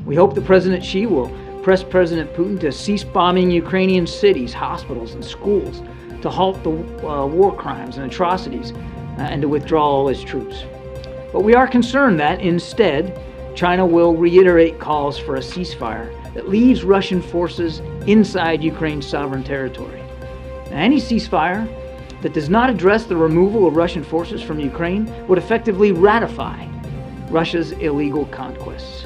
We hope that President Xi will press President Putin to cease bombing Ukrainian cities, hospitals, and schools, to halt the war crimes and atrocities, and to withdraw all his troops. But we are concerned that, instead, China will reiterate calls for a ceasefire that leaves Russian forces inside Ukraine's sovereign territory. Now, any ceasefire that does not address the removal of Russian forces from Ukraine would effectively ratify Russia's illegal conquests.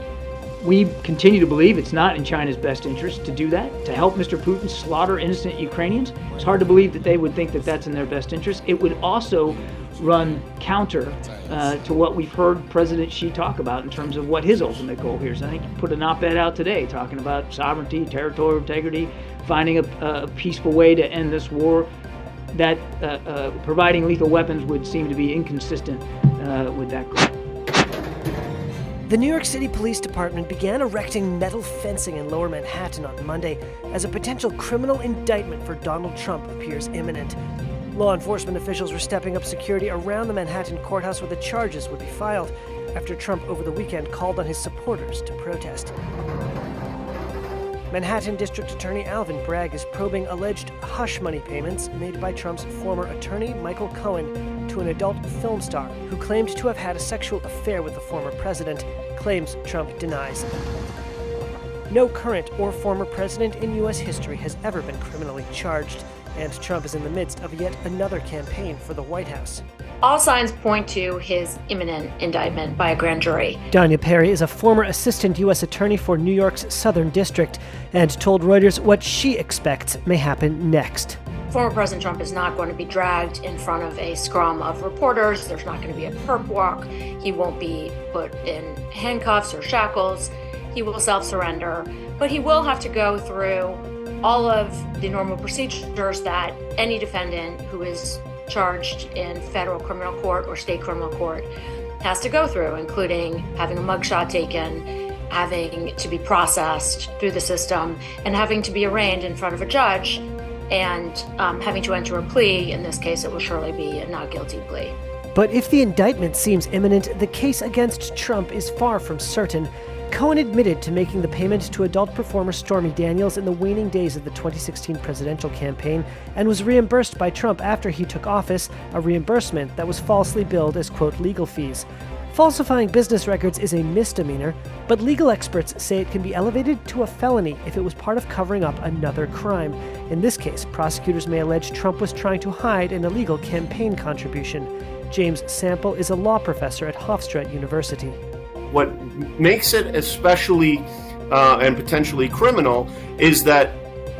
We continue to believe it's not in China's best interest to do that, to help Mr. Putin slaughter innocent Ukrainians. It's hard to believe that they would think that that's in their best interest. It would also run counter to what we've heard President Xi talk about in terms of what his ultimate goal here is. I think he put an op-ed out today talking about sovereignty, territorial integrity, finding a peaceful way to end this war. That providing lethal weapons would seem to be inconsistent with that goal. The New York City Police Department began erecting metal fencing in Lower Manhattan on Monday as a potential criminal indictment for Donald Trump appears imminent. Law enforcement officials were stepping up security around the Manhattan courthouse where the charges would be filed after Trump over the weekend called on his supporters to protest. Manhattan District Attorney Alvin Bragg is probing alleged hush money payments made by Trump's former attorney Michael Cohen to an adult film star who claimed to have had a sexual affair with the former president, claims Trump denies. No current or former president in U.S. history has ever been criminally charged, and Trump is in the midst of yet another campaign for the White House. All signs point to his imminent indictment by a grand jury. Danya Perry is a former assistant U.S. attorney for New York's Southern District and told Reuters what she expects may happen next. Former President Trump is not going to be dragged in front of a scrum of reporters. There's not going to be a perp walk. He won't be put in handcuffs or shackles. He will self-surrender, but he will have to go through all of the normal procedures that any defendant who is charged in federal criminal court or state criminal court has to go through, including having a mugshot taken, having to be processed through the system, and having to be arraigned in front of a judge, and having to enter a plea. In this case, it will surely be a not guilty plea. But if the indictment seems imminent, the case against Trump is far from certain. Cohen admitted to making the payment to adult performer Stormy Daniels in the waning days of the 2016 presidential campaign and was reimbursed by Trump after he took office, a reimbursement that was falsely billed as, quote, legal fees. Falsifying business records is a misdemeanor, but legal experts say it can be elevated to a felony if it was part of covering up another crime. In this case, prosecutors may allege Trump was trying to hide an illegal campaign contribution. James Sample is a law professor at Hofstra University. What makes it especially and potentially criminal is that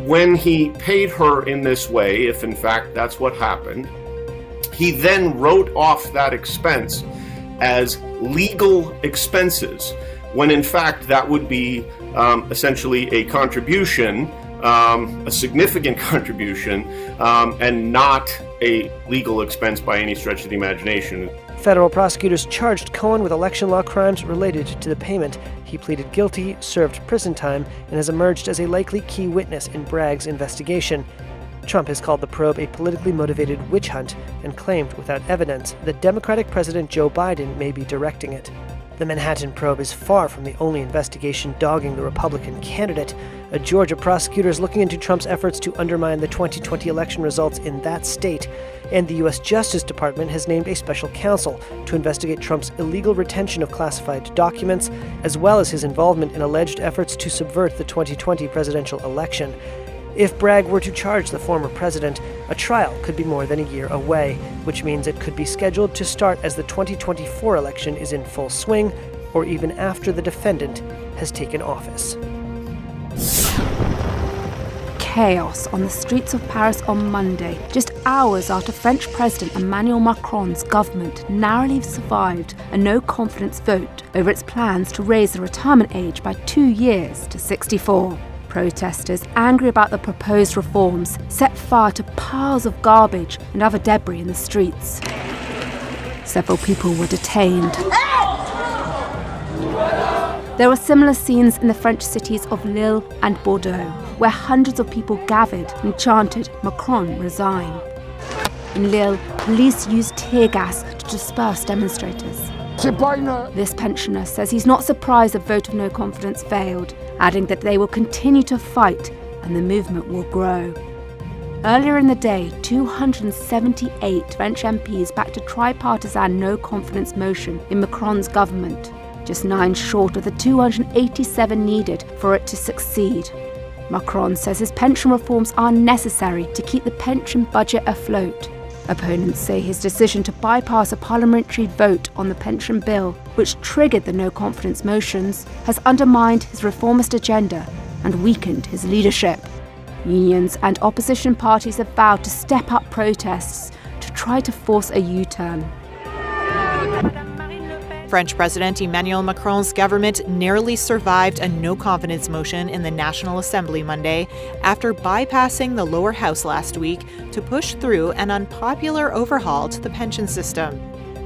when he paid her in this way, if in fact that's what happened, he then wrote off that expense as legal expenses, when in fact that would be essentially a contribution, a significant contribution, and not a legal expense by any stretch of the imagination. Federal prosecutors charged Cohen with election law crimes related to the payment. He pleaded guilty, served prison time, and has emerged as a likely key witness in Bragg's investigation. Trump has called the probe a politically motivated witch hunt and claimed without evidence that Democratic President Joe Biden may be directing it. The Manhattan probe is far from the only investigation dogging the Republican candidate. A Georgia prosecutor is looking into Trump's efforts to undermine the 2020 election results in that state, and the U.S. Justice Department has named a special counsel to investigate Trump's illegal retention of classified documents, as well as his involvement in alleged efforts to subvert the 2020 presidential election. If Bragg were to charge the former president, a trial could be more than a year away, which means it could be scheduled to start as the 2024 election is in full swing, or even after the defendant has taken office. Chaos on the streets of Paris on Monday, just hours after French President Emmanuel Macron's government narrowly survived a no-confidence vote over its plans to raise the retirement age by 2 years to 64. Protesters, angry about the proposed reforms, set fire to piles of garbage and other debris in the streets. Several people were detained. There were similar scenes in the French cities of Lille and Bordeaux, where hundreds of people gathered and chanted, "Macron, resign." In Lille, police used tear gas to disperse demonstrators. This pensioner says he's not surprised the vote of no confidence failed, adding that they will continue to fight and the movement will grow. Earlier in the day, 278 French MPs backed a tripartisan no-confidence motion in Macron's government, just 9 short of the 287 needed for it to succeed. Macron says his pension reforms are necessary to keep the pension budget afloat. Opponents say his decision to bypass a parliamentary vote on the pension bill, which triggered the no-confidence motions, has undermined his reformist agenda and weakened his leadership. Unions and opposition parties have vowed to step up protests to try to force a U-turn. French President Emmanuel Macron's government narrowly survived a no-confidence motion in the National Assembly Monday after bypassing the lower house last week to push through an unpopular overhaul to the pension system.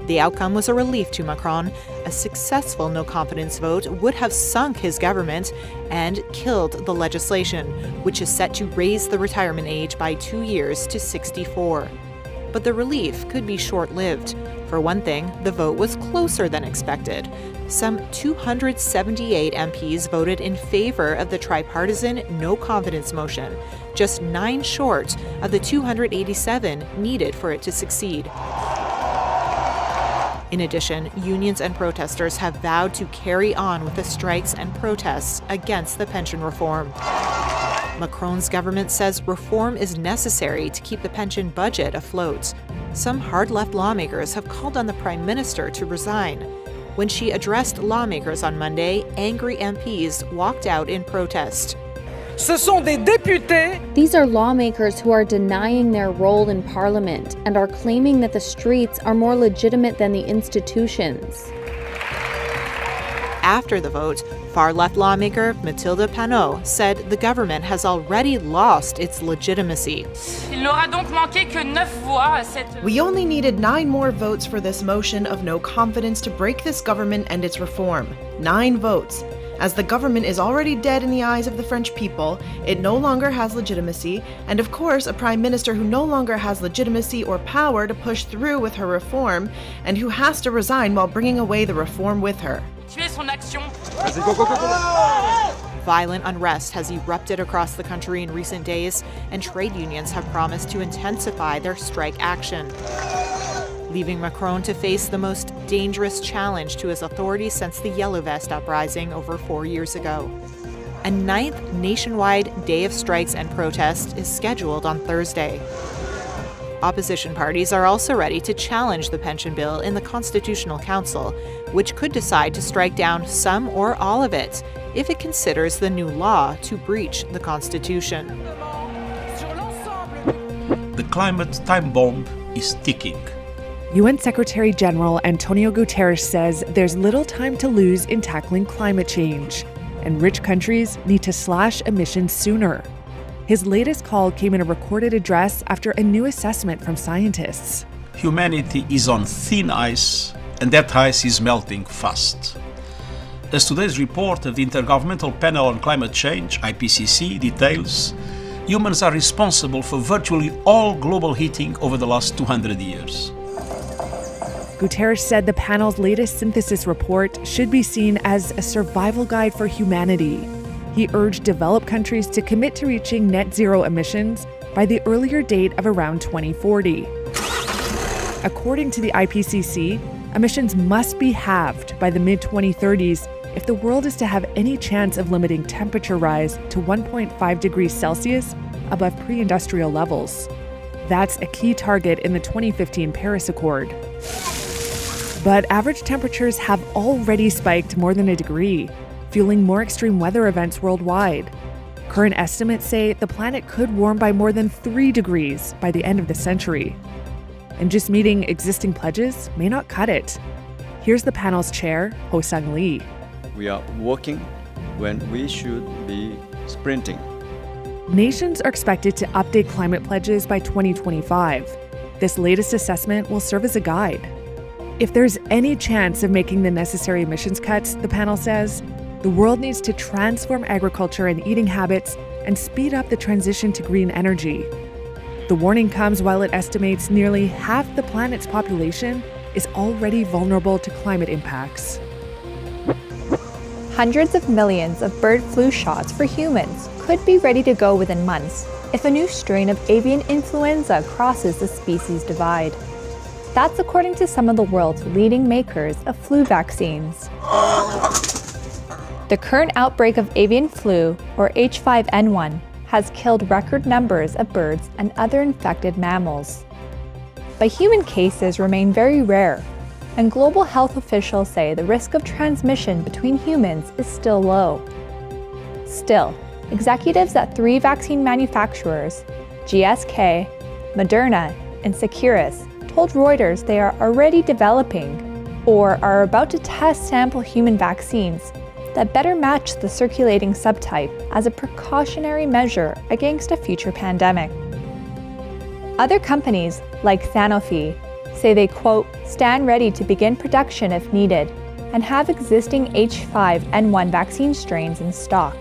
The outcome was a relief to Macron. A successful no-confidence vote would have sunk his government and killed the legislation, which is set to raise the retirement age by 2 years to 64. But the relief could be short-lived. For one thing, the vote was closer than expected. Some 278 MPs voted in favor of the tripartisan no-confidence motion, just 9 short of the 287 needed for it to succeed. In addition, unions and protesters have vowed to carry on with the strikes and protests against the pension reform. Macron's government says reform is necessary to keep the pension budget afloat. Some hard-left lawmakers have called on the Prime Minister to resign. When she addressed lawmakers on Monday, angry MPs walked out in protest. These are lawmakers who are denying their role in Parliament and are claiming that the streets are more legitimate than the institutions. After the vote, far-left lawmaker Mathilde Panot said the government has already lost its legitimacy. We only needed 9 more votes for this motion of no confidence to break this government and its reform. 9 votes. As the government is already dead in the eyes of the French people, it no longer has legitimacy, and of course a prime minister who no longer has legitimacy or power to push through with her reform, and who has to resign while bringing away the reform with her. Violent unrest has erupted across the country in recent days, and trade unions have promised to intensify their strike action, leaving Macron to face the most dangerous challenge to his authority since the Yellow Vest uprising over 4 years ago. A 9th nationwide day of strikes and protests is scheduled on Thursday. Opposition parties are also ready to challenge the pension bill in the Constitutional Council, which could decide to strike down some or all of it if it considers the new law to breach the Constitution. The climate time bomb is ticking. UN Secretary General Antonio Guterres says there's little time to lose in tackling climate change, and rich countries need to slash emissions sooner. His latest call came in a recorded address after a new assessment from scientists. Humanity is on thin ice, and that ice is melting fast. As today's report of the Intergovernmental Panel on Climate Change, IPCC, details, humans are responsible for virtually all global heating over the last 200 years. Guterres said the panel's latest synthesis report should be seen as a survival guide for humanity. He urged developed countries to commit to reaching net zero emissions by the earlier date of around 2040. According to the IPCC, emissions must be halved by the mid-2030s if the world is to have any chance of limiting temperature rise to 1.5 degrees Celsius above pre-industrial levels. That's a key target in the 2015 Paris Accord. But average temperatures have already spiked more than a degree, fueling more extreme weather events worldwide. Current estimates say the planet could warm by more than 3 degrees by the end of the century. And just meeting existing pledges may not cut it. Here's the panel's chair, Ho-Sung Lee. We are walking when we should be sprinting. Nations are expected to update climate pledges by 2025. This latest assessment will serve as a guide. If there's any chance of making the necessary emissions cuts, the panel says, the world needs to transform agriculture and eating habits and speed up the transition to green energy. The warning comes while it estimates nearly half the planet's population is already vulnerable to climate impacts. Hundreds of millions of bird flu shots for humans could be ready to go within months if a new strain of avian influenza crosses the species divide. That's according to some of the world's leading makers of flu vaccines. The current outbreak of avian flu, or H5N1, has killed record numbers of birds and other infected mammals. But human cases remain very rare, and global health officials say the risk of transmission between humans is still low. Still, executives at 3 vaccine manufacturers, GSK, Moderna, and Seqirus, told Reuters they are already developing or are about to test sample human vaccines that better match the circulating subtype as a precautionary measure against a future pandemic. Other companies, like Sanofi, say they, quote, stand ready to begin production if needed and have existing H5N1 vaccine strains in stock.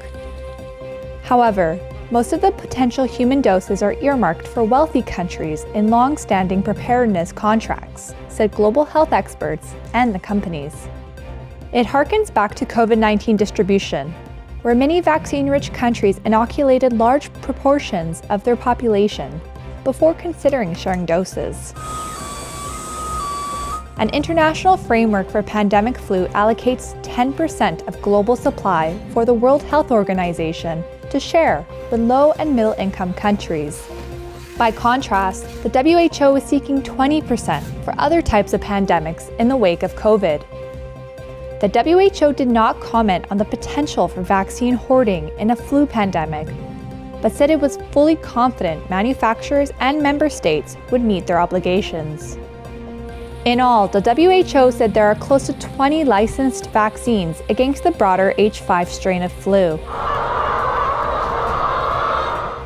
However, most of the potential human doses are earmarked for wealthy countries in long-standing preparedness contracts, said global health experts and the companies. It harkens back to COVID-19 distribution, where many vaccine-rich countries inoculated large proportions of their population before considering sharing doses. An international framework for pandemic flu allocates 10% of global supply for the World Health Organization to share with low and middle income countries. By contrast, the WHO is seeking 20% for other types of pandemics in the wake of COVID. The WHO did not comment on the potential for vaccine hoarding in a flu pandemic, but said it was fully confident manufacturers and member states would meet their obligations. In all, the WHO said there are close to 20 licensed vaccines against the broader H5 strain of flu.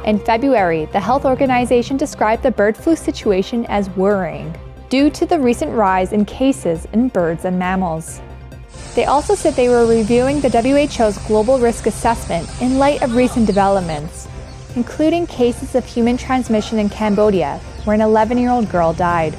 In February, the health organization described the bird flu situation as worrying due to the recent rise in cases in birds and mammals. They also said they were reviewing the WHO's global risk assessment in light of recent developments, including cases of human transmission in Cambodia, where an 11-year-old girl died.